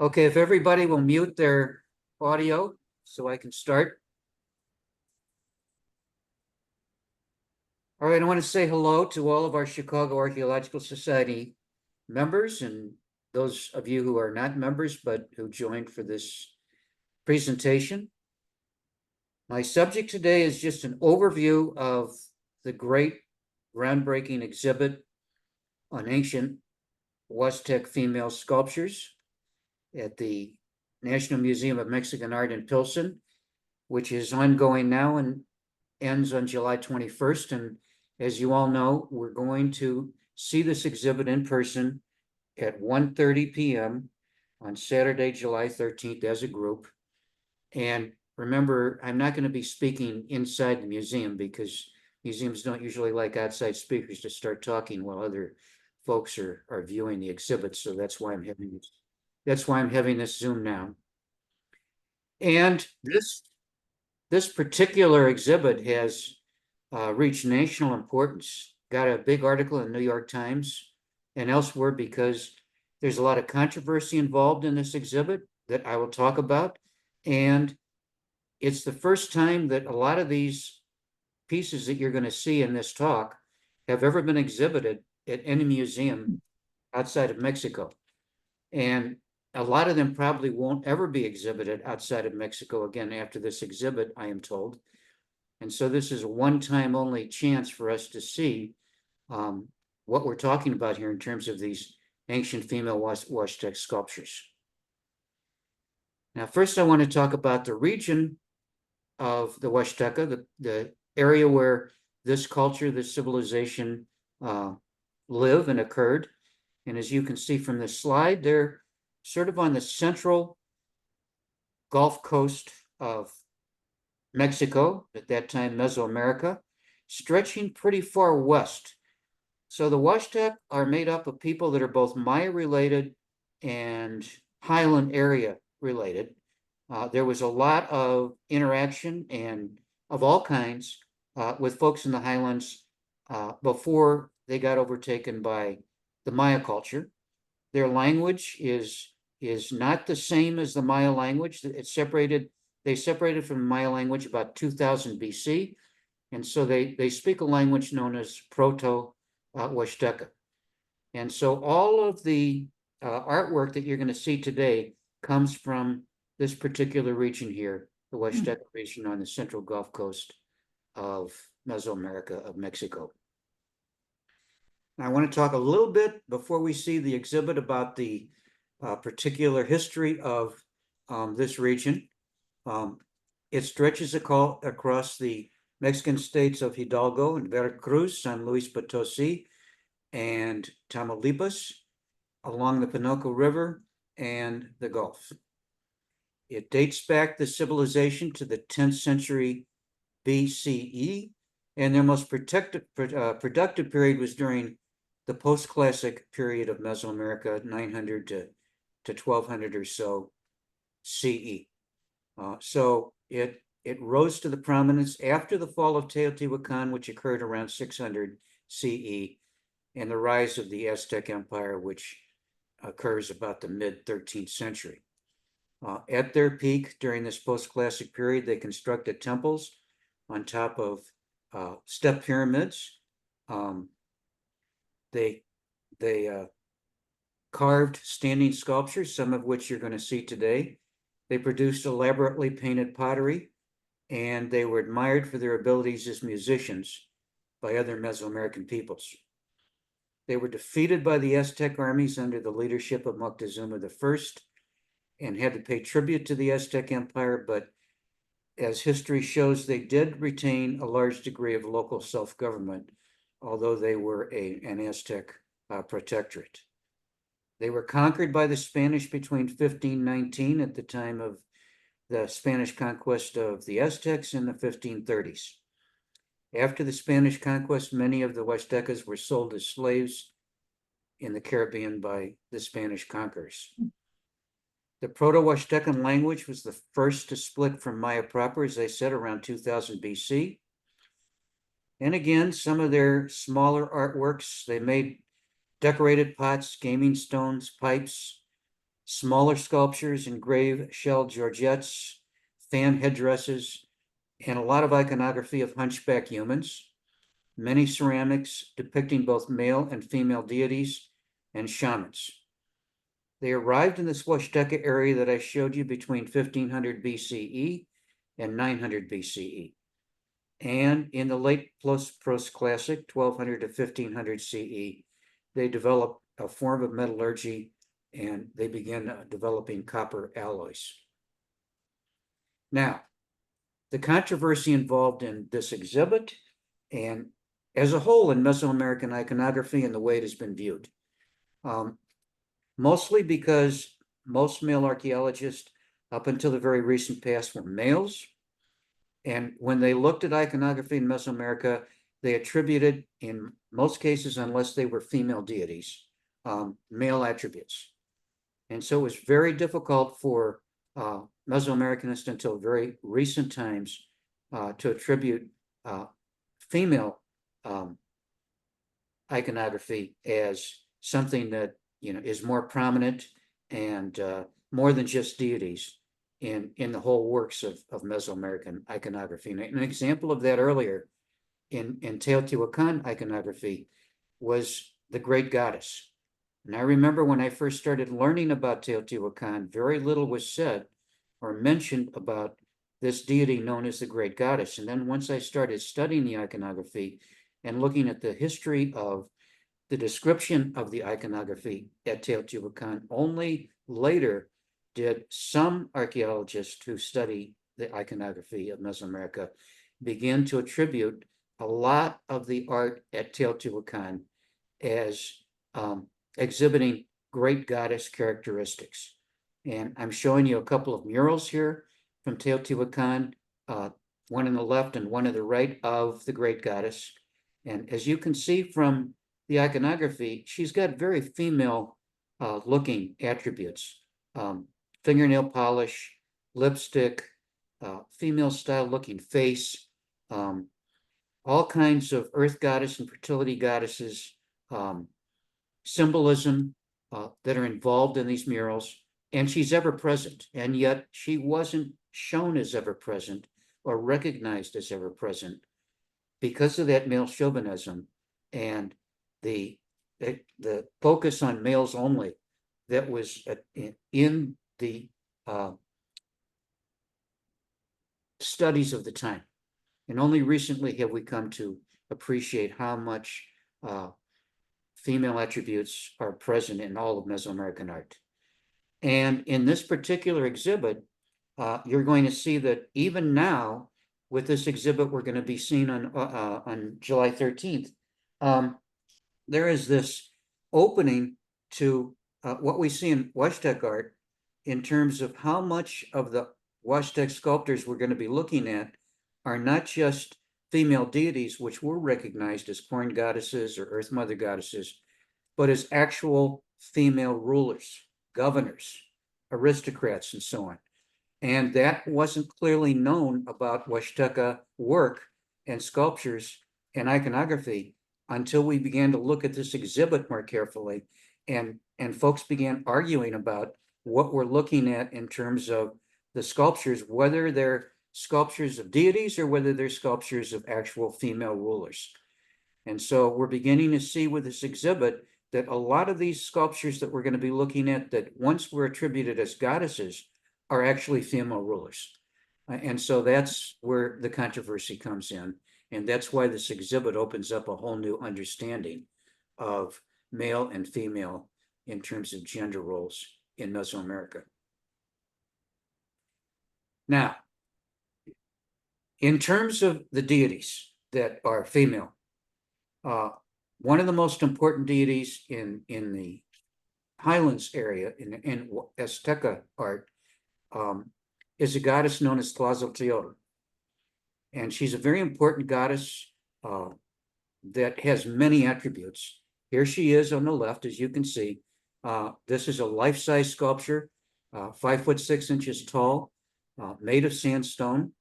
Okay, if everybody will mute their audio so I can start. All right, I want to say hello to all of our Chicago Archaeological Society members and those of you who are not members but who joined for this presentation. My subject today is just an overview of the great groundbreaking exhibit on ancient Huastec female sculptures at the National Museum of Mexican Art in Pilsen, which is ongoing now and ends on July 21st. And as you all know, we're going to see this exhibit in person at 1:30 p.m. on Saturday, July 13th as a group. And remember, I'm not going to be speaking inside the museum because museums don't usually like outside speakers to start talking while other folks are viewing the exhibit. So that's why I'm having this Zoom now. And this particular exhibit has reached national importance. Got a big article in the New York Times and elsewhere because there's a lot of controversy involved in this exhibit that I will talk about. And it's the first time that a lot of these pieces that you're going to see in this talk have ever been exhibited at any museum outside of Mexico. And a lot of them probably won't ever be exhibited outside of Mexico again after this exhibit, I am told. And so this is a one-time only chance for us to see what we're talking about here in terms of these ancient female Huastec sculptures. Now, first I want to talk about the region of the Huasteca, the area where this culture, this civilization live and occurred. And as you can see from this slide, they're sort of on the central Gulf Coast of Mexico, at that time Mesoamerica, stretching pretty far west. So the Huastec are made up of people that are both Maya related and highland area related. There was a lot of interaction and of all kinds with folks in the highlands before they got overtaken by the Maya culture. Their language is not the same as the Maya language. They separated from the Maya language about 2000 BC. And so they speak a language known as Proto-Huasteca. And so all of the artwork that you're going to see today comes from this particular region here, the Huasteca region on the central Gulf Coast of Mesoamerica, of Mexico. Now, I want to talk a little bit before we see the exhibit about the particular history of this region. It stretches across the Mexican states of Hidalgo and Veracruz, San Luis Potosi, and Tamaulipas, along the Pinoco River and the Gulf. It dates back the civilization to the 10th century BCE, and their most productive period was during the post-classic period of Mesoamerica, 900 to 1200 or so CE. So it rose to the prominence after the fall of Teotihuacan, which occurred around 600 CE, and the rise of the Aztec Empire, which occurs about the mid-13th century. At their peak during this post-classic period, they constructed temples on top of step pyramids. They carved standing sculptures, some of which you're going to see today. They produced elaborately painted pottery, and they were admired for their abilities as musicians by other Mesoamerican peoples. They were defeated by the Aztec armies under the leadership of Moctezuma I and had to pay tribute to the Aztec Empire, but as history shows, they did retain a large degree of local self-government, although they were an Aztec protectorate. They were conquered by the Spanish between 1519 at the time of the Spanish conquest of the Aztecs in the 1530s. After the Spanish conquest, many of the Huastecas were sold as slaves in the Caribbean by the Spanish conquerors. The Proto-Huastecan language was the first to split from Maya proper, as I said, around 2000 BC. And again, some of their smaller artworks, they made decorated pots, gaming stones, pipes, smaller sculptures, engraved shell Georgettes, fan headdresses, and a lot of iconography of hunchback humans, many ceramics depicting both male and female deities and shamans. They arrived in the Huastec area that I showed you between 1500 BCE and 900 BCE. And in the late post-classic, 1200 to 1500 CE, they developed a form of metallurgy and they began developing copper alloys. Now, the controversy involved in this exhibit and as a whole in Mesoamerican iconography and the way it has been viewed. Mostly because most male archaeologists up until the very recent past were males. And when they looked at iconography in Mesoamerica, they attributed, in most cases, unless they were female deities, male attributes. And so it was very difficult for Mesoamericanists until very recent times to attribute female iconography as something that is more prominent and more than just deities in the whole works of Mesoamerican iconography. And an example of that earlier in Teotihuacan iconography was the Great Goddess. And I remember when I first started learning about Teotihuacan, very little was said or mentioned about this deity known as the Great Goddess. And then once I started studying the iconography and looking at the history of the description of the iconography at Teotihuacan, only later did some archaeologists who study the iconography of Mesoamerica begin to attribute a lot of the art at Teotihuacan as exhibiting great goddess characteristics. And I'm showing you a couple of murals here from Teotihuacan, one on the left and one on the right of the great goddess. And as you can see from the iconography, she's got very female looking attributes. Fingernail polish, lipstick, female style looking face, all kinds of earth goddess and fertility goddesses, symbolism that are involved in these murals. And she's ever present. And yet she wasn't shown as ever present or recognized as ever present because of that male chauvinism and the focus on males only that was in the studies of the time. And only recently have we come to appreciate how much female attributes are present in all of Mesoamerican art. And in this particular exhibit, you're going to see that even now, with this exhibit, we're going to be seeing on July 13th, there is this opening to what we see in Huastec art in terms of how much of the Huastec sculptors we're going to be looking at are not just female deities, which were recognized as corn goddesses or earth mother goddesses, but as actual female rulers, governors, aristocrats, and so on. And that wasn't clearly known about Huasteca work and sculptures and iconography until we began to look at this exhibit more carefully, and folks began arguing about what we're looking at in terms of the sculptures, whether they're sculptures of deities or whether they're sculptures of actual female rulers. And so we're beginning to see with this exhibit that a lot of these sculptures that we're going to be looking at that once were attributed as goddesses are actually female rulers. And so that's where the controversy comes in. And that's why this exhibit opens up a whole new understanding of male and female in terms of gender roles in Mesoamerica. Now, in terms of the deities that are female, one of the most important deities in the Highlands area, in Azteca art, is a goddess known as Tlazolteotl. And she's a very important goddess that has many attributes. Here she is on the left, as you can see. This is a life-size sculpture, 5'6" tall, made of sandstone.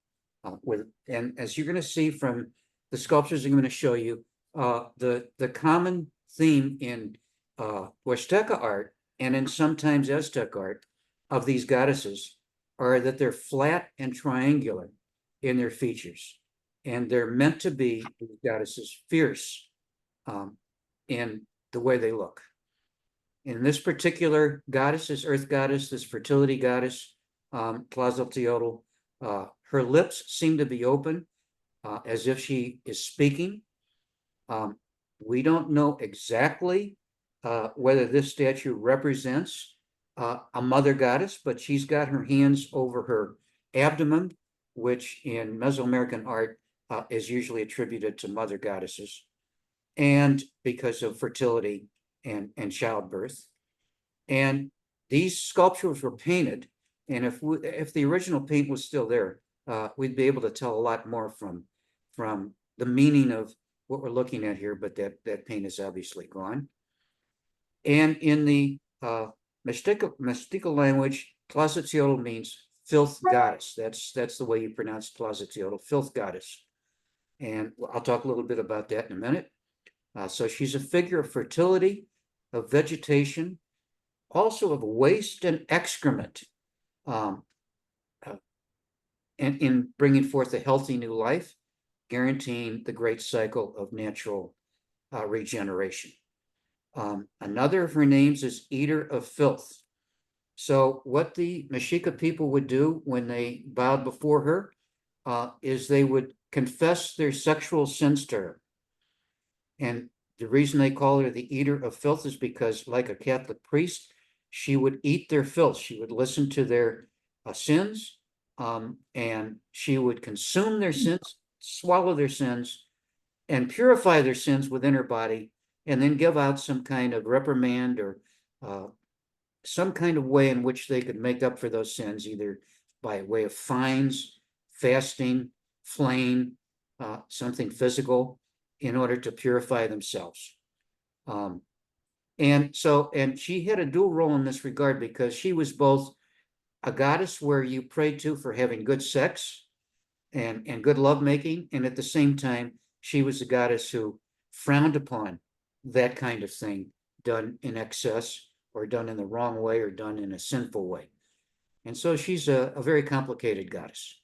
And as you're going to see from the sculptures I'm going to show you, the common theme in Huasteca art and in sometimes Aztec art of these goddesses are that they're flat and triangular in their features. And they're meant to be, these goddesses, fierce in the way they look. In this particular goddess, this earth goddess, this fertility goddess, Tlazolteotl, her lips seem to be open as if she is speaking. We don't know exactly whether this statue represents a mother goddess, but she's got her hands over her abdomen, which in Mesoamerican art is usually attributed to mother goddesses, and because of fertility and childbirth. And these sculptures were painted, and if the original paint was still there, we'd be able to tell a lot more from the meaning of what we're looking at here, but that paint is obviously gone. And in the Mestizo language, Tlazolteotl means filth goddess. That's the way you pronounce Tlazolteotl, filth goddess. And I'll talk a little bit about that in a minute. So she's a figure of fertility, of vegetation, also of waste and excrement, and in bringing forth a healthy new life, guaranteeing the great cycle of natural regeneration. Another of her names is Eater of Filth. So what the Mexica people would do when they bowed before her is they would confess their sexual sins to her. And the reason they call her the Eater of Filth is because, like a Catholic priest, she would eat their filth. She would listen to their sins, and she would consume their sins, swallow their sins, and purify their sins within her body, and then give out some kind of reprimand or some kind of way in which they could make up for those sins, either by way of fines, fasting, flaying, something physical, in order to purify themselves. And she had a dual role in this regard, because she was both a goddess where you prayed to for having good sex and good lovemaking, and at the same time, she was a goddess who frowned upon that kind of thing done in excess, or done in the wrong way, or done in a sinful way. And so she's a very complicated goddess.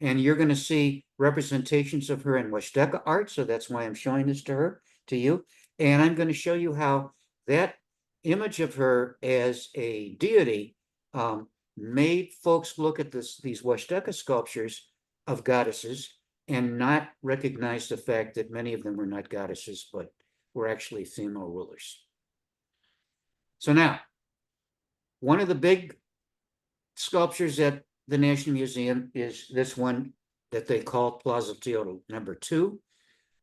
And you're going to see representations of her in Huastec art, so that's why I'm showing this to you. And I'm going to show you how that image of her as a deity made folks look at these Huastec sculptures of goddesses and not recognize the fact that many of them were not goddesses, but were actually female rulers. So now, one of the big sculptures at the National Museum is this one that they call Tlazolteotl #2,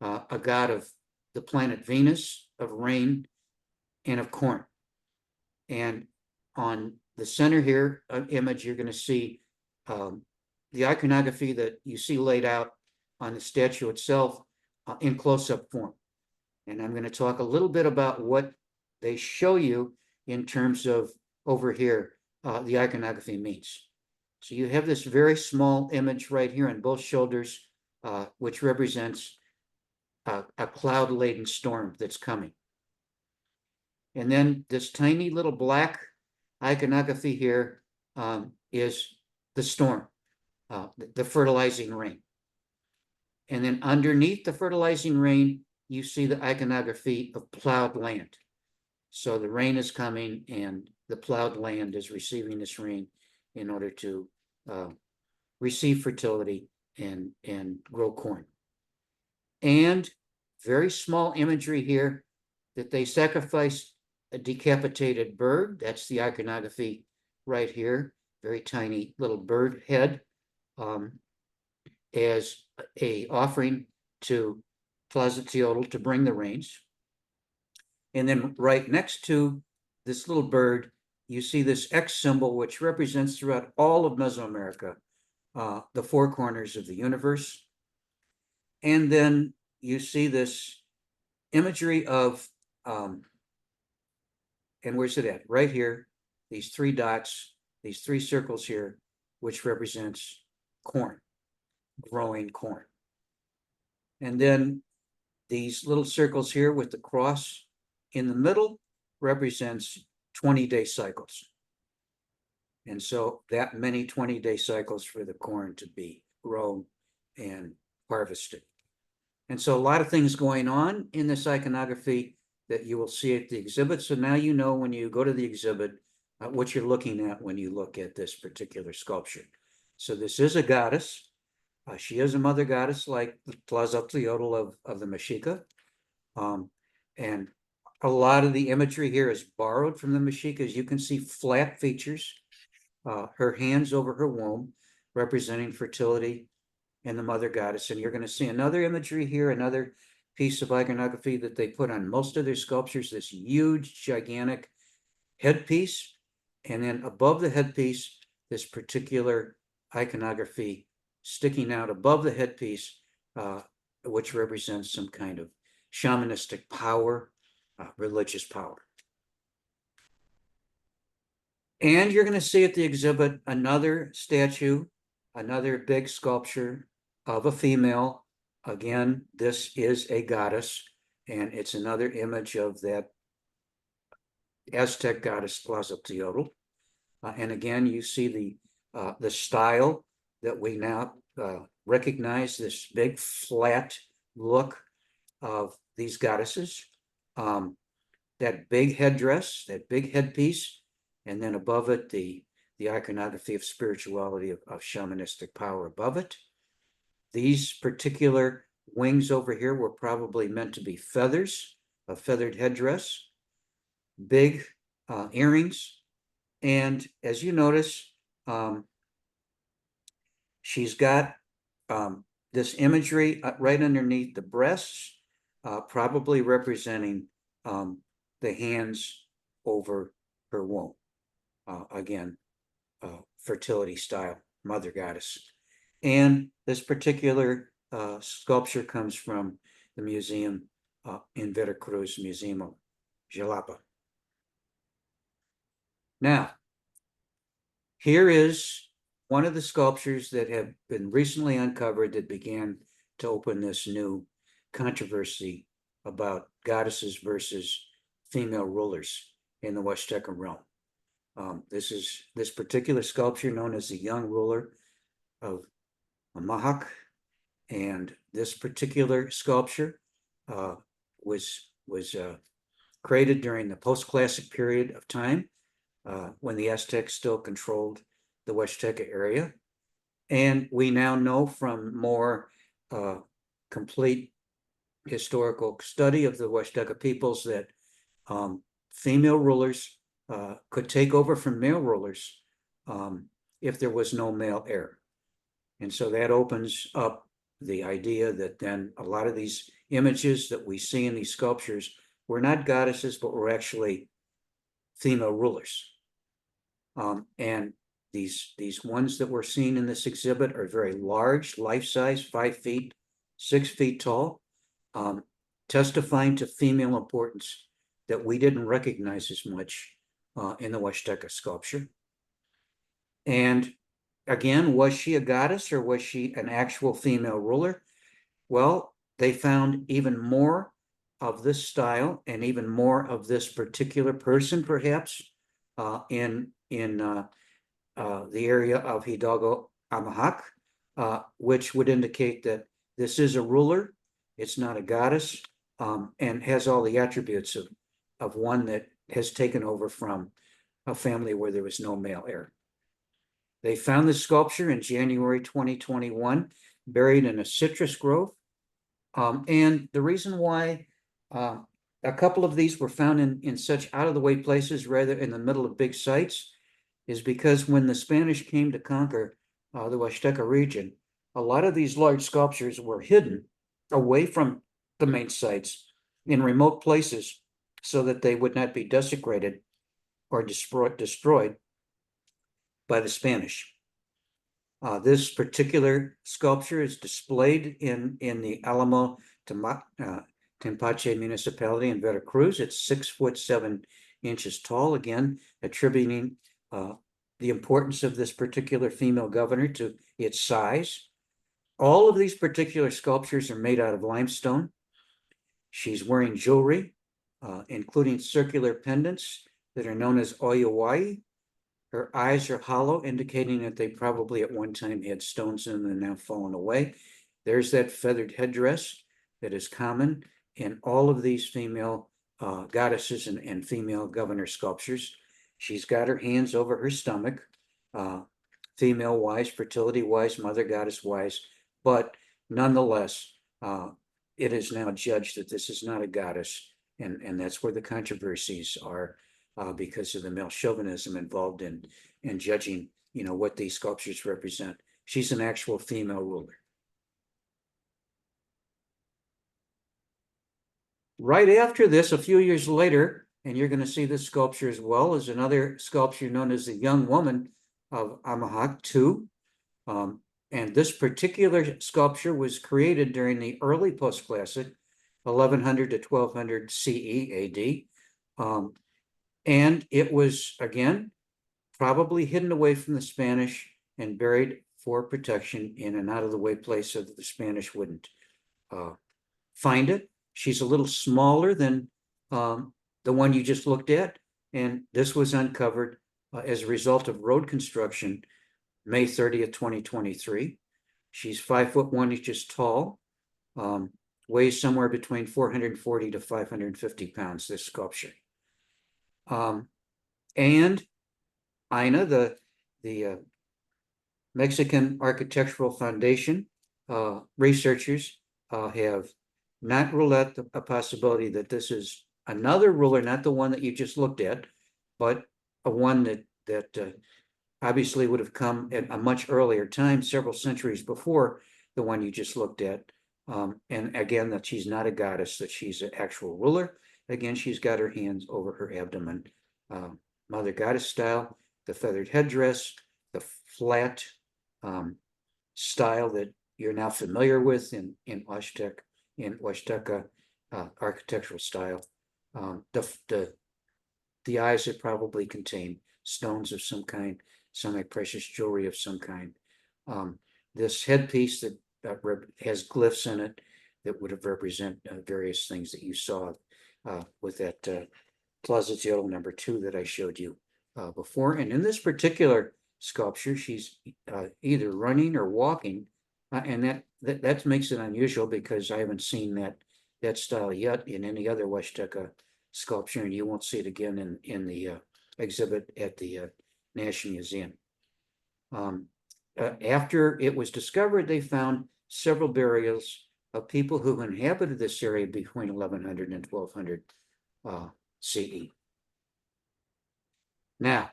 a god of the planet Venus, of rain, and of corn. And on the center here image, you're going to see the iconography that you see laid out on the statue itself in close-up form. And I'm going to talk a little bit about what they show you in terms of, over here, the iconography means. So you have this very small image right here on both shoulders, which represents a cloud-laden storm that's coming. And then this tiny little black iconography here is the storm, the fertilizing rain. And then underneath the fertilizing rain, you see the iconography of plowed land. So the rain is coming, and the plowed land is receiving this rain in order to receive fertility and grow corn. And very small imagery here that they sacrificed a decapitated bird. That's the iconography right here, very tiny little bird head, as a offering to Tlazolteotl to bring the rains. And then right next to this little bird, you see this X symbol, which represents throughout all of Mesoamerica the four corners of the universe. And then you see this imagery of, and where's it at? Right here, these three dots, these three circles here, which represents corn, growing corn. And then these little circles here with the cross in the middle represents 20-day cycles. And so that many 20-day cycles for the corn to be grown and harvested. And so a lot of things going on in this iconography that you will see at the exhibit. So now you know when you go to the exhibit what you're looking at when you look at this particular sculpture. So this is a goddess. She is a mother goddess like the Tlazolteotl of the Mexica. And a lot of the imagery here is borrowed from the Mexica. As you can see, flat features, her hands over her womb, representing fertility and the mother goddess. And you're going to see another imagery here, another piece of iconography that they put on most of their sculptures, this huge, gigantic headpiece. And then above the headpiece, this particular iconography sticking out above the headpiece, which represents some kind of shamanistic power, religious power. And you're going to see at the exhibit another statue, another big sculpture of a female. Again, this is a goddess, and it's another image of that Aztec goddess Tlazolteotl. And again, you see the style that we now recognize, this big flat look of these goddesses. That big headdress, that big headpiece, and then above it, the iconography of spirituality, of shamanistic power above it. These particular wings over here were probably meant to be feathers, a feathered headdress, big earrings. And as you notice, she's got this imagery right underneath the breasts, probably representing the hands over her womb. Again, fertility style, mother goddess. And this particular sculpture comes from the museum in Veracruz, Museum of Jalapa. Now, here is one of the sculptures that have been recently uncovered that began to open this new controversy about goddesses versus female rulers in the Huasteca realm. This particular sculpture known as the Young Ruler of Amahac, and this particular sculpture was created during the post-classic period of time when the Aztecs still controlled the Huasteca area. And we now know from more complete historical study of the Huasteca peoples that female rulers could take over from male rulers if there was no male heir. And so that opens up the idea that then a lot of these images that we see in these sculptures were not goddesses, but were actually female rulers. And these ones that we're seeing in this exhibit are very large, life-size, 5 feet, 6 feet tall, testifying to female importance that we didn't recognize as much in the Huasteca sculpture. And again, was she a goddess or was she an actual female ruler? Well, they found even more of this style and even more of this particular person, perhaps, in the area of Hidalgo Amahac, which would indicate that this is a ruler, it's not a goddess, and has all the attributes of one that has taken over from a family where there was no male heir. They found this sculpture in January 2021, buried in a citrus grove. And the reason why a couple of these were found in such out-of-the-way places rather in the middle of big sites is because when the Spanish came to conquer the Huasteca region, a lot of these large sculptures were hidden away from the main sites in remote places so that they would not be desecrated or destroyed by the Spanish. This particular sculpture is displayed in the Alamo Tempache municipality in Veracruz. It's 6'7" tall, again, attributing the importance of this particular female governor to its size. All of these particular sculptures are made out of limestone. She's wearing jewelry, including circular pendants that are known as oyawai. Her eyes are hollow, indicating that they probably at one time had stones in them and now fallen away. There's that feathered headdress that is common in all of these female goddesses and female governor sculptures. She's got her hands over her stomach, female wise, fertility wise, mother goddess wise, but nonetheless, it is now judged that this is not a goddess, and that's where the controversies are, because of the male chauvinism involved in judging, what these sculptures represent. She's an actual female ruler. Right after this, a few years later, and you're going to see this sculpture as well, is another sculpture known as the Young Woman of Amahak II. And this particular sculpture was created during the early post-classic, 1100 to 1200 CE AD. And it was, again, probably hidden away from the Spanish and buried for protection in an out-of-the-way place so that the Spanish wouldn't find it. She's a little smaller than the one you just looked at, and this was uncovered as a result of road construction, May 30th, 2023. She's 5'1" tall, weighs somewhere between 440 to 550 pounds, this sculpture. And INA, the Mexican Architectural Foundation researchers have not ruled out a possibility that this is another ruler, not the one that you just looked at, but a one that obviously would have come at a much earlier time, several centuries before the one you just looked at. And again, that she's not a goddess, that she's an actual ruler. Again, she's got her hands over her abdomen, mother goddess style, the feathered headdress, the flat style that you're now familiar with in Huastec, in Huasteca architectural style. The eyes that probably contain stones of some kind, semi-precious jewelry of some kind. This headpiece that has glyphs in it that would have represent various things that you saw with that Plaza number 2 that I showed you before. And in this particular sculpture, she's either running or walking, and that makes it unusual because I haven't seen that style yet in any other Huasteca sculpture, and you won't see it again in the exhibit at the National Museum. After it was discovered, they found several burials of people who inhabited this area between 1100 and 1200 CE. Now,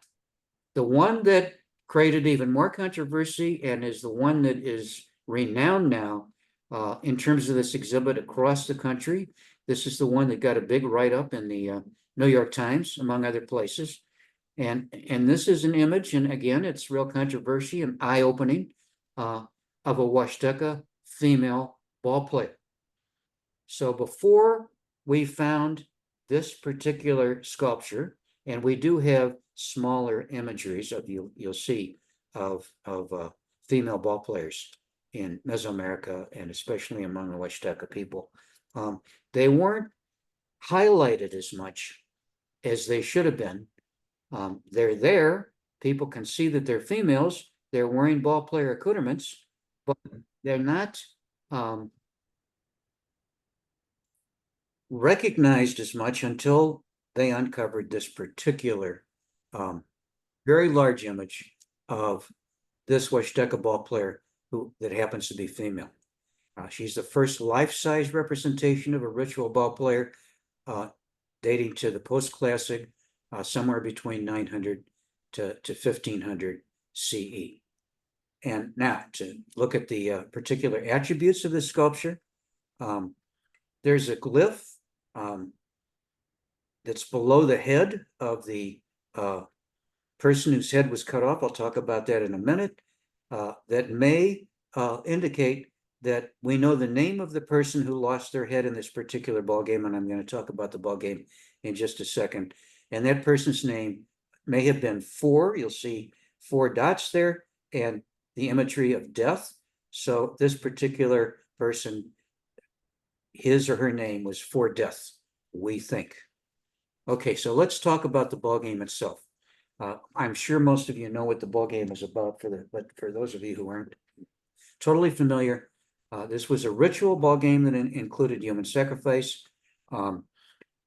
the one that created even more controversy and is the one that is renowned now in terms of this exhibit across the country. This is the one that got a big write-up in the New York Times, among other places. And this is an image, and again, it's real controversy and eye-opening of a Huasteca female ball player. So before we found this particular sculpture, and we do have smaller imageries of you'll see of female ball players in Mesoamerica and especially among the Huasteca people. They weren't highlighted as much as they should have been. They're there. People can see that they're females. They're wearing ball player accoutrements, but they're not recognized as much until they uncovered this particular very large image of this Huasteca ball player that happens to be female. She's the first life-size representation of a ritual ball player dating to the post-classic, somewhere between 900 to 1500 CE. And now to look at the particular attributes of this sculpture, there's a glyph that's below the head of the person whose head was cut off. I'll talk about that in a minute. That may indicate that we know the name of the person who lost their head in this particular ball game, and I'm going to talk about the ball game in just a second. And that person's name may have been 4. You'll see 4 dots there, and the imagery of death. So this particular person, his or her name was For Death, we think. Okay, so let's talk about the ball game itself. I'm sure most of you know what the ball game is about, but for those of you who aren't totally familiar, this was a ritual ball game that included human sacrifice. Um,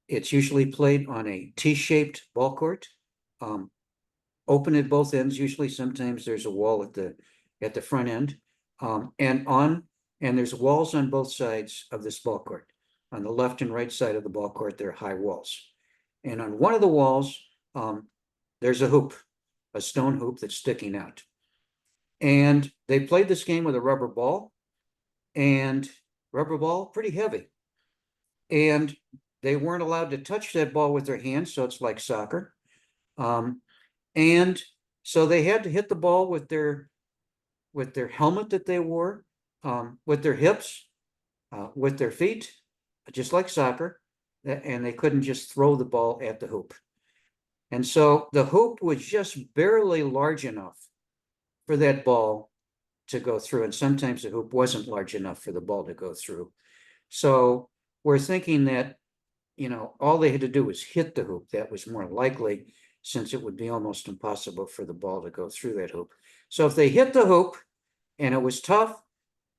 it's usually played on a T-shaped ball court, um, open at both ends. Usually, sometimes there's a wall at the front end, and there's walls on both sides of this ball court. On the left and right side of the ball court, there are high walls, and on one of the walls, there's a hoop, a stone hoop that's sticking out. And they played this game with a rubber ball, and rubber ball pretty heavy, and they weren't allowed to touch that ball with their hands, so it's like soccer. And so they had to hit the ball with their helmet that they wore, with their hips, with their feet, just like soccer, and they couldn't just throw the ball at the hoop. And so the hoop was just barely large enough for that ball to go through, and sometimes the hoop wasn't large enough for the ball to go through. So we're thinking that, all they had to do was hit the hoop. That was more likely, since it would be almost impossible for the ball to go through that hoop. So if they hit the hoop and it was tough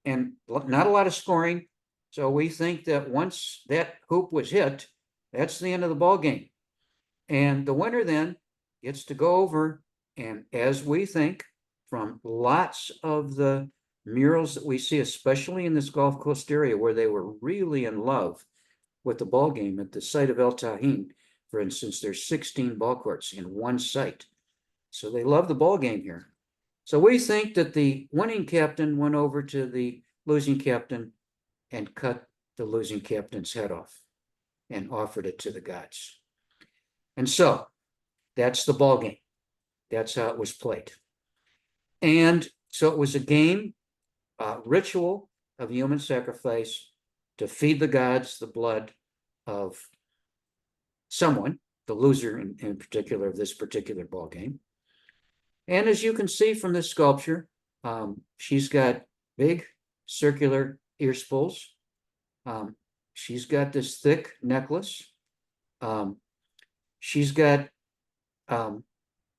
and not a lot of scoring, so we think that once that hoop was hit, that's the end of the ball game. And the winner then gets to go over, and as we think, from lots of the murals that we see, especially in this Gulf Coast area where they were really in love with the ball game at the site of El Tahin, for instance, there's 16 ball courts in one site. So they love the ball game here. So we think that the winning captain went over to the losing captain and cut the losing captain's head off and offered it to the gods. And so that's the ball game. That's how it was played. And so it was a game, ritual of human sacrifice to feed the gods the blood of someone, the loser in particular of this particular ball game. And as you can see from this sculpture, she's got big circular ear spools. She's got this thick necklace. She's got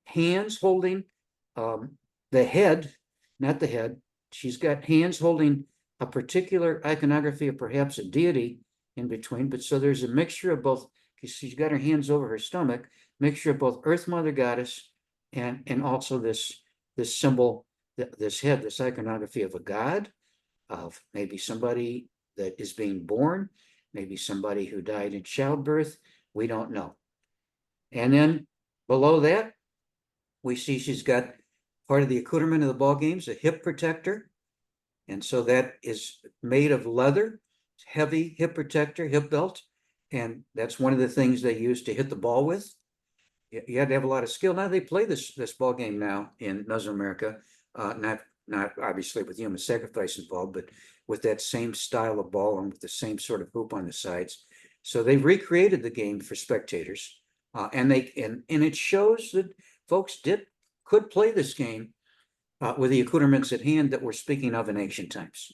hands holding the head, not the head. She's got hands holding a particular iconography of perhaps a deity in between. But so there's a mixture of both. She's got her hands over her stomach, mixture of both Earth Mother Goddess and also this symbol, this head, this iconography of a god, of maybe somebody that is being born, maybe somebody who died in childbirth. We don't know. And then below that, we see she's got part of the accoutrement of the ball games, a hip protector. And so that is made of leather, heavy hip protector, hip belt. And that's one of the things they use to hit the ball with. You had to have a lot of skill. Now they play this ball game now in Mesoamerica, not obviously with human sacrifice involved, but with that same style of ball and with the same sort of hoop on the sides. So they recreated the game for spectators, and it shows that folks could play this game with the accoutrements at hand that we're speaking of in ancient times,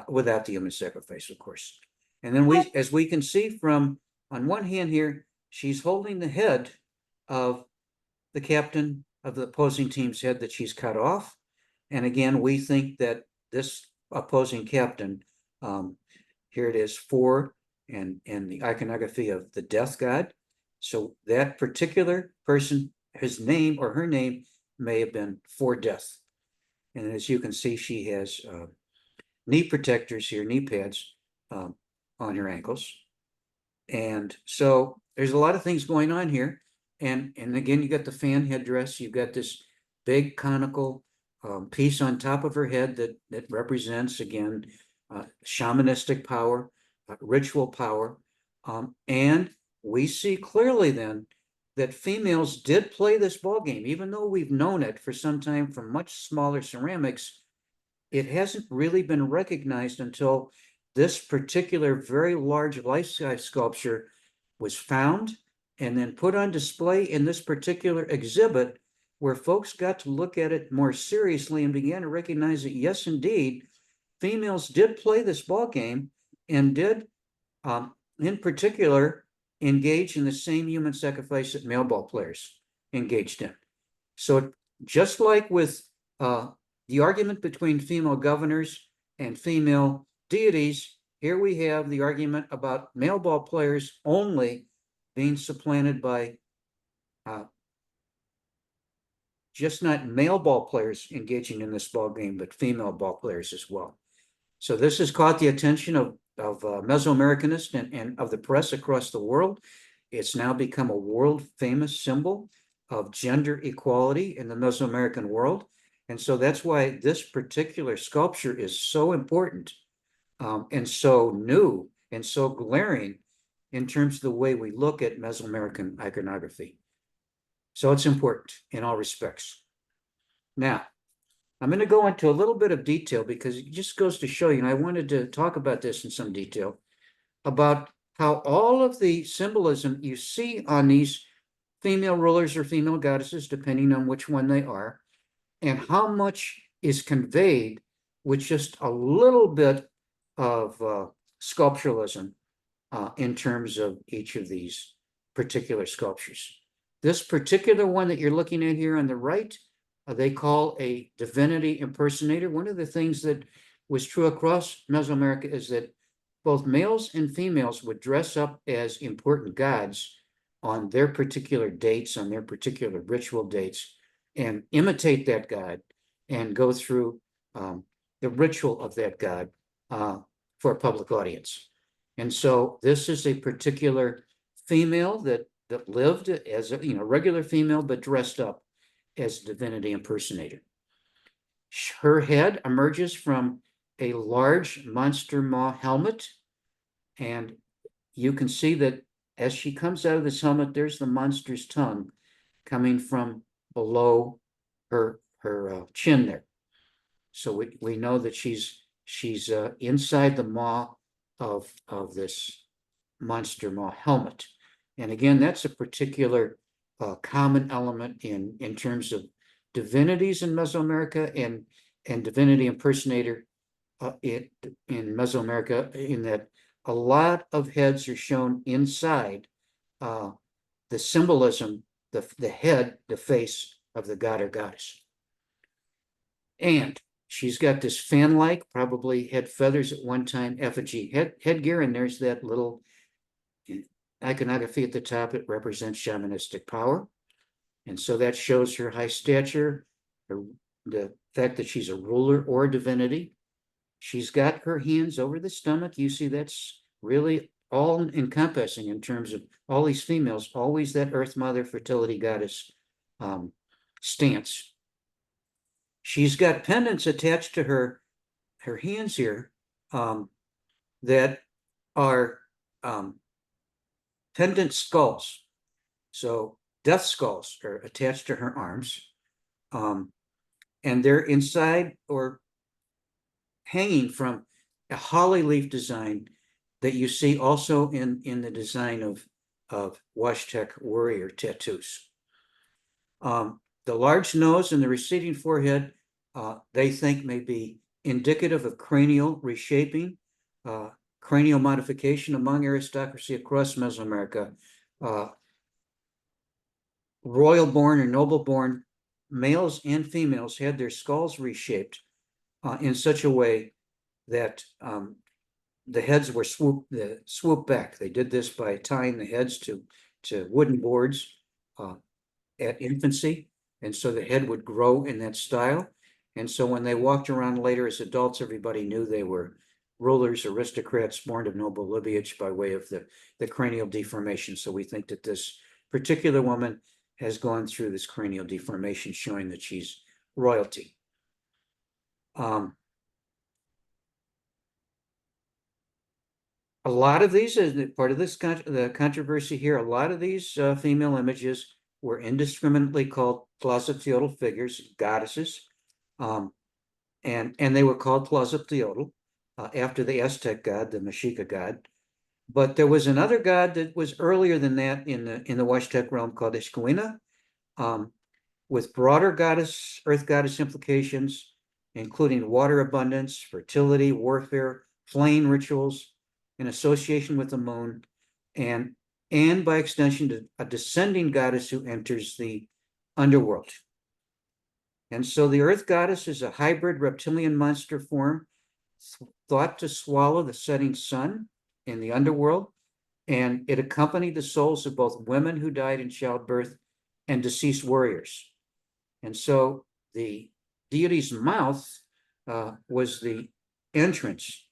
without the human sacrifice, of course. And then as we can see from on one hand here, she's holding the head of the captain of the opposing team's head that she's cut off. And again, we think that this opposing captain, here it is, 4, and the iconography of the death god. So that particular person, his name or her name may have been for death. And as you can see, she has knee protectors here, knee pads on her ankles. And so there's a lot of things going on here. And again, you got the fan headdress. You've got this big conical piece on top of her head that represents, again, shamanistic power, ritual power. And we see clearly then that females did play this ball game, even though we've known it for some time from much smaller ceramics. It hasn't really been recognized until this particular very large life-size sculpture was found and then put on display in this particular exhibit, where folks got to look at it more seriously and began to recognize that, yes, indeed, females did play this ball game and did, in particular, engage in the same human sacrifice that male ball players engaged in. So just like with the argument between female governors and female deities, here we have the argument about male ball players only being supplanted by just not male ball players engaging in this ball game, but female ball players as well. So this has caught the attention of Mesoamericanists and of the press across the world. It's now become a world famous symbol of gender equality in the Mesoamerican world. And so that's why this particular sculpture is so important and so new and so glaring in terms of the way we look at Mesoamerican iconography. So it's important in all respects. Now, I'm going to go into a little bit of detail because it just goes to show you, and I wanted to talk about this in some detail, about how all of the symbolism you see on these female rulers or female goddesses, depending on which one they are, and how much is conveyed with just a little bit of sculpturalism in terms of each of these particular sculptures. This particular one that you're looking at here on the right, they call a divinity impersonator. One of the things that was true across Mesoamerica is that both males and females would dress up as important gods on their particular dates, on their particular ritual dates, and imitate that god and go through the ritual of that god for a public audience. And so this is a particular female that lived as a regular female, but dressed up as a divinity impersonator. Her head emerges from a large monster maw helmet, and you can see that as she comes out of this helmet, there's the monster's tongue coming from below her chin there. So we know that she's inside the maw of this monster maw helmet. And again, that's a particular common element in terms of divinities in Mesoamerica and divinity impersonator in Mesoamerica, in that a lot of heads are shown inside the symbolism, the head, the face of the god or goddess. And she's got this fan-like, probably had feathers at one time, effigy headgear, and there's that little iconography at the top. It represents shamanistic power. And so that shows her high stature, the fact that she's a ruler or a divinity. She's got her hands over the stomach. You see, that's really all encompassing in terms of all these females, always that Earth Mother, fertility goddess stance. She's got pendants attached to her hands here that are pendant skulls. So death skulls are attached to her arms, and they're inside or hanging from a holly leaf design that you see also in the design of Huastec warrior tattoos. The large nose and the receding forehead, they think may be indicative of cranial reshaping, cranial modification among aristocracy across Mesoamerica. Royal-born or noble-born males and females had their skulls reshaped in such a way that the heads were swooped back. They did this by tying the heads to wooden boards at infancy, and so the head would grow in that style. And so when they walked around later as adults, everybody knew they were rulers, aristocrats, born of noble lineage by way of the cranial deformation. So we think that this particular woman has gone through this cranial deformation, showing that she's royalty. A lot of these, as part of this the controversy here, a lot of these female images were indiscriminately called Tlazolteotl figures, goddesses, and they were called Tlazolteotl after the Aztec god, the Mexica god. But there was another god that was earlier than that in the Huastec realm called Escuina, with broader earth goddess implications, including water abundance, fertility, warfare, flame rituals, in association with the moon. And and by extension, a descending goddess who enters the underworld. And so the earth goddess is a hybrid reptilian monster form thought to swallow the setting sun in the underworld, and it accompanied the souls of both women who died in childbirth and deceased warriors. And so the deity's mouth was the entrance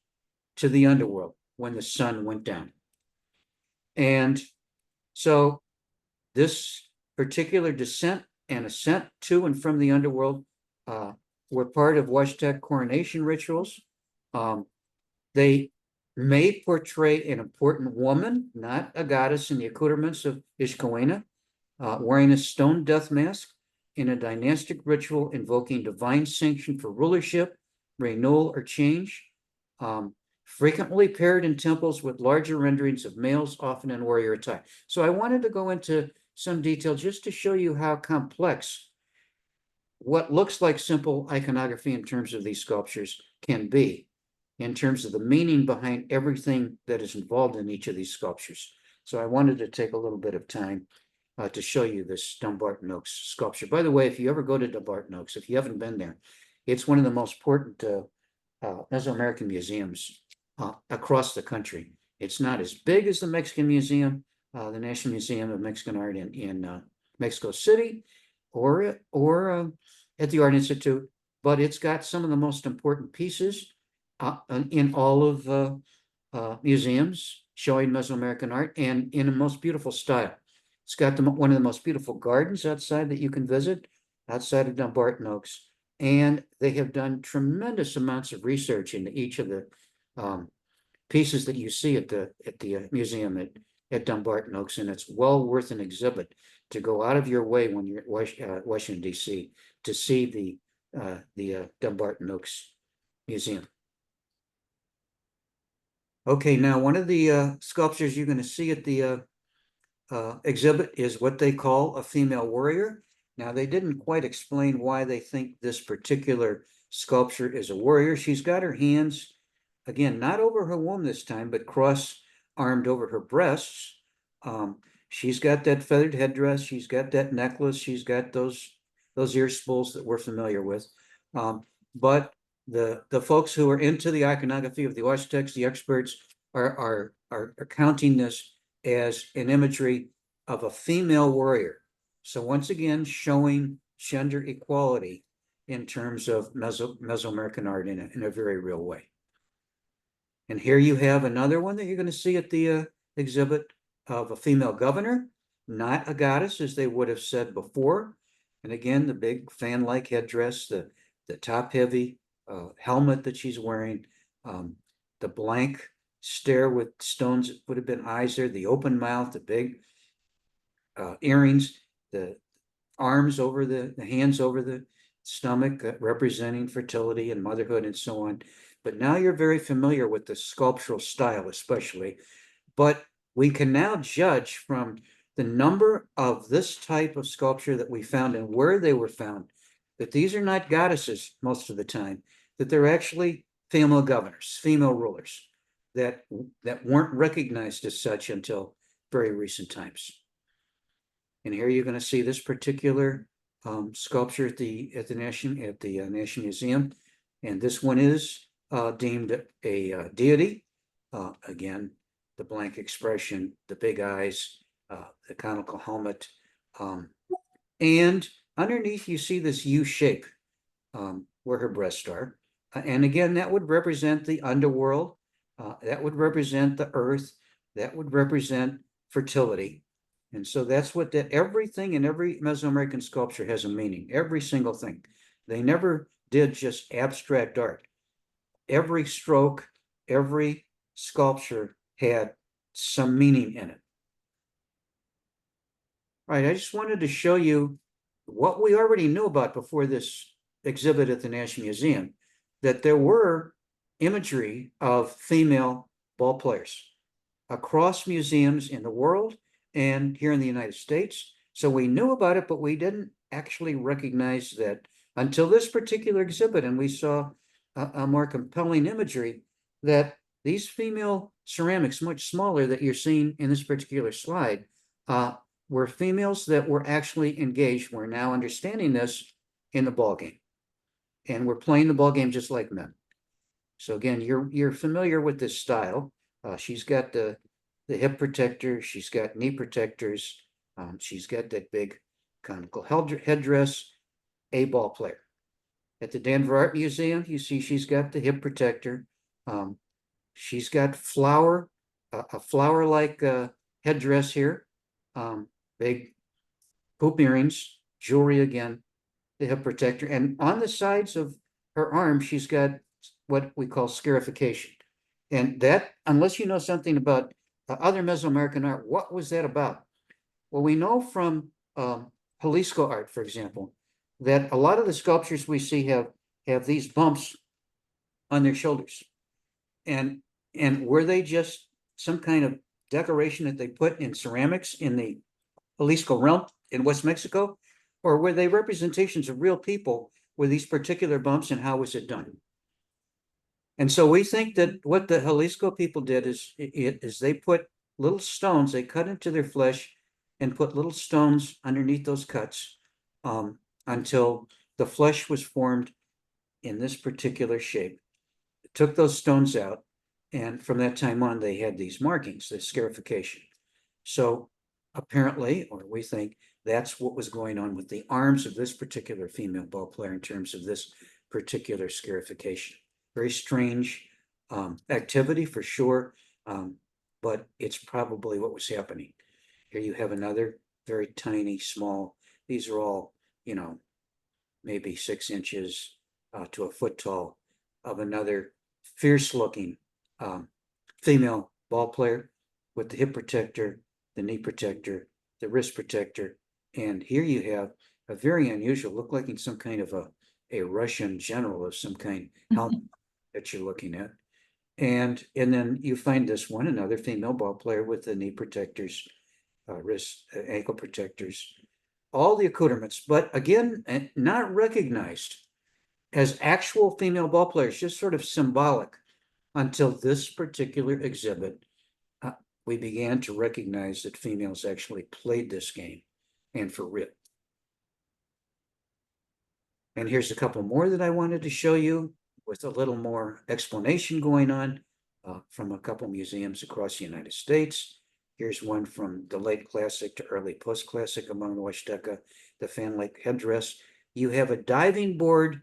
to the underworld when the sun went down. And so this particular descent and ascent to and from the underworld were part of Huastec coronation rituals. They may portray an important woman, not a goddess, in the accoutrements of Ishkawena, wearing a stone death mask in a dynastic ritual invoking divine sanction for rulership, renewal, or change. Frequently paired in temples with larger renderings of males, often in warrior attire. So I wanted to go into some detail just to show you how complex what looks like simple iconography in terms of these sculptures can be, in terms of the meaning behind everything that is involved in each of these sculptures. So I wanted to take a little bit of time to show you this Dumbarton Oaks sculpture. By the way, if you ever go to Dumbarton Oaks, if you haven't been there, it's one of the most important Mesoamerican museums across the country. It's not as big as the Mexican Museum, the National Museum of Mexican Art in Mexico City, or at the Art Institute, but it's got some of the most important pieces in all of museums showing Mesoamerican art, and in a most beautiful style. It's got one of the most beautiful gardens outside that you can visit outside of Dumbarton Oaks. And they have done tremendous amounts of research into each of the pieces that you see at the museum at Dumbarton Oaks, and it's well worth an exhibit to go out of your way when you're at Washington, D.C. to see the Dumbarton Oaks Museum. Okay, now one of the sculptures you're going to see at the exhibit is what they call a female warrior. Now, they didn't quite explain why they think this particular sculpture is a warrior. She's got her hands, again, not over her womb this time, but cross-armed over her breasts. She's got that feathered headdress. She's got that necklace. She's got those ear spools that we're familiar with. But the folks who are into the iconography of the Huastecs, the experts, are counting this as an imagery of a female warrior. So once again, showing gender equality in terms of Mesoamerican art in a very real way. And here you have another one that you're going to see at the exhibit of a female governor, not a goddess, as they would have said before. And again, the big fan-like headdress, the top-heavy helmet that she's wearing, the blank stare with stones that would have been eyes there, the open mouth, the big earrings, the arms over the hands over the stomach, representing fertility and motherhood and so on. But now you're very familiar with the sculptural style, especially. But we can now judge from the number of this type of sculpture that we found and where they were found, that these are not goddesses most of the time, that they're actually female governors, female rulers that weren't recognized as such until very recent times. And here you're going to see this particular sculpture at the National Museum, and this one is deemed a deity. Again, the blank expression, the big eyes, the conical helmet, and underneath you see this U shape where her breasts are, and again that would represent the underworld, that would represent the earth, that would represent fertility. And so that's what everything in every Mesoamerican sculpture has a meaning, every single thing. They never did just abstract art. Every stroke, every sculpture had some meaning in it. All right, I just wanted to show you what we already knew about before this exhibit at the National Museum, that there were imagery of female ball players across museums in the world and here in the United States. So we knew about it, but we didn't actually recognize that until this particular exhibit, and we saw a more compelling imagery that these female ceramics, much smaller that you're seeing in this particular slide, were females that were actually engaged. We're now understanding this in the ball game, and we're playing the ball game just like men. So again, you're familiar with this style. She's got the hip protector. She's got knee protectors. She's got that big conical headdress. A ball player. At the Denver Art Museum, you see she's got the hip protector. She's got a flower-like headdress here. Big hoop earrings, jewelry again, the hip protector. And on the sides of her arm, she's got what we call scarification. And that, unless you know something about other Mesoamerican art, what was that about? Well, we know from Jalisco art, for example, that a lot of the sculptures we see have these bumps on their shoulders. And were they just some kind of decoration that they put in ceramics in the Jalisco realm in West Mexico? Or were they representations of real people with these particular bumps, and how was it done? And so we think that what the Jalisco people did is they put little stones, they cut into their flesh and put little stones underneath those cuts until the flesh was formed in this particular shape. Took those stones out, and from that time on, they had these markings, this scarification. So apparently, or we think, that's what was going on with the arms of this particular female ball player in terms of this particular scarification. Very strange activity for sure, but it's probably what was happening. Here you have another very tiny, small, these are all, maybe 6 inches to a foot tall, of another fierce looking female ball player with the hip protector, the knee protector, the wrist protector. And here you have a very unusual, look like in some kind of a Russian general of some kind helmet that you're looking at. And then you find this one, another female ball player with the knee protectors, wrist, ankle protectors, all the accoutrements, but again, not recognized as actual female ball players, just sort of symbolic until this particular exhibit. We began to recognize that females actually played this game, and for real. And here's a couple more that I wanted to show you with a little more explanation going on from a couple museums across the United States. Here's one from the late classic to early post-classic among the Huasteca, the fan-like headdress. You have a diving bird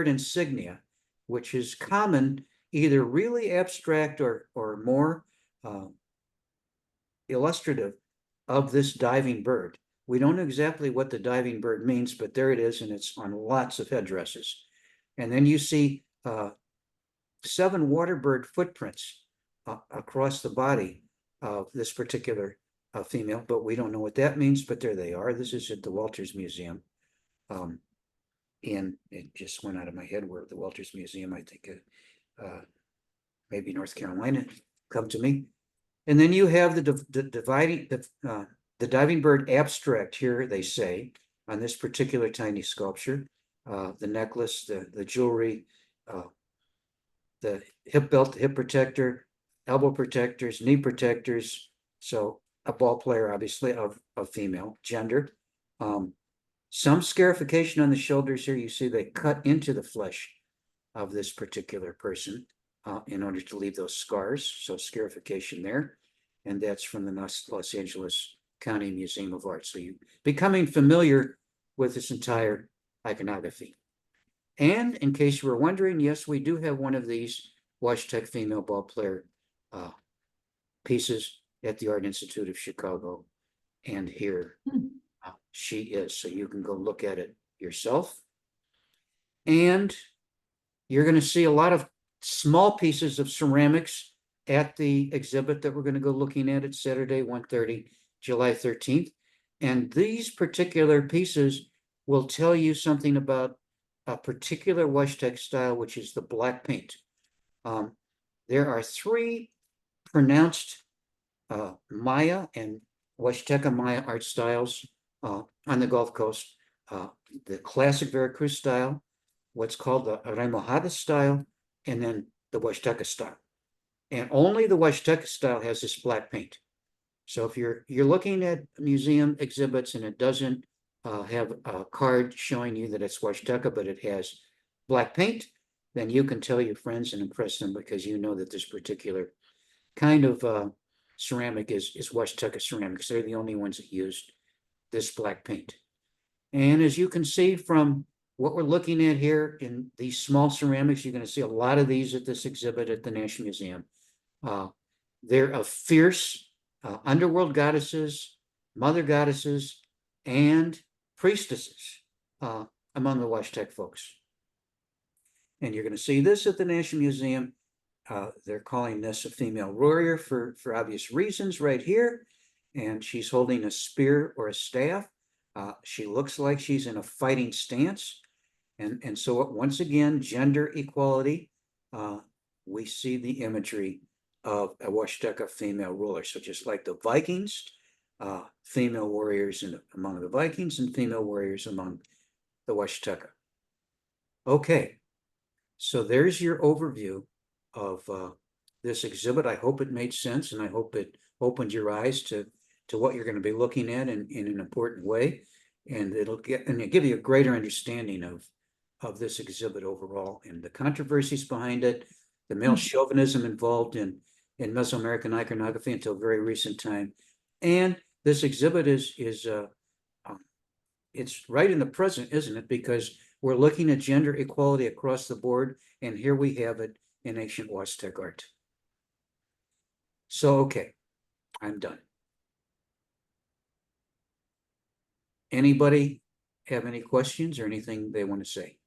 insignia, which is common, either really abstract or more illustrative of this diving bird. We don't know exactly what the diving bird means, but there it is, and it's on lots of headdresses. And then you see 7 water bird footprints across the body of this particular female, but we don't know what that means, but there they are. This is at the Walters Museum. And it just went out of my head where the Walters Museum, I think maybe North Carolina, come to me. And then you have the diving bird abstract here, they say, on this particular tiny sculpture. The necklace, the jewelry, the hip belt, the hip protector, elbow protectors, knee protectors. So a ball player, obviously, of female gender. Some scarification on the shoulders here. You see they cut into the flesh of this particular person in order to leave those scars. So scarification there. And that's from the Los Angeles County Museum of Art. So you becoming familiar with this entire iconography. And in case you were wondering, yes, we do have one of these Huastec female ball player pieces at the Art Institute of Chicago. And here she is. So you can go look at it yourself. And you're going to see a lot of small pieces of ceramics at the exhibit that we're going to go looking at Saturday, 1:30, July 13th. And these particular pieces will tell you something about a particular Huastec style, which is the black paint. There are 3 pronounced Maya and Huasteca Maya art styles on the Gulf Coast. The classic Veracruz style, what's called the Remojada style, and then the Huasteca style. And only the Huasteca style has this black paint. So if you're looking at museum exhibits and it doesn't have a card showing you that it's Huasteca, but it has black paint, then you can tell your friends and impress them because you know that this particular kind of ceramic is Huasteca ceramics. They're the only ones that used this black paint. And as you can see from what we're looking at here in these small ceramics, you're going to see a lot of these at this exhibit at the National Museum. They're of fierce underworld goddesses, mother goddesses, and priestesses among the Huastec folks. And you're going to see this at the National Museum. They're calling this a female warrior for obvious reasons right here. And she's holding a spear or a staff. She looks like she's in a fighting stance. And so once again, gender equality, we see the imagery of a Huasteca female ruler. So just like the Vikings, female warriors among the Vikings and female warriors among the Huasteca. Okay, so there's your overview of this exhibit. I hope it made sense, and I hope it opened your eyes to what you're going to be looking at in an important way, and it'll give you a greater understanding of this exhibit overall and the controversies behind it, the male chauvinism involved in Mesoamerican iconography until very recent time, and this exhibit is it's right in the present, isn't it? Because we're looking at gender equality across the board, and here we have it in ancient Huastec art. So, okay, I'm done. Anybody have any questions or anything they want to say?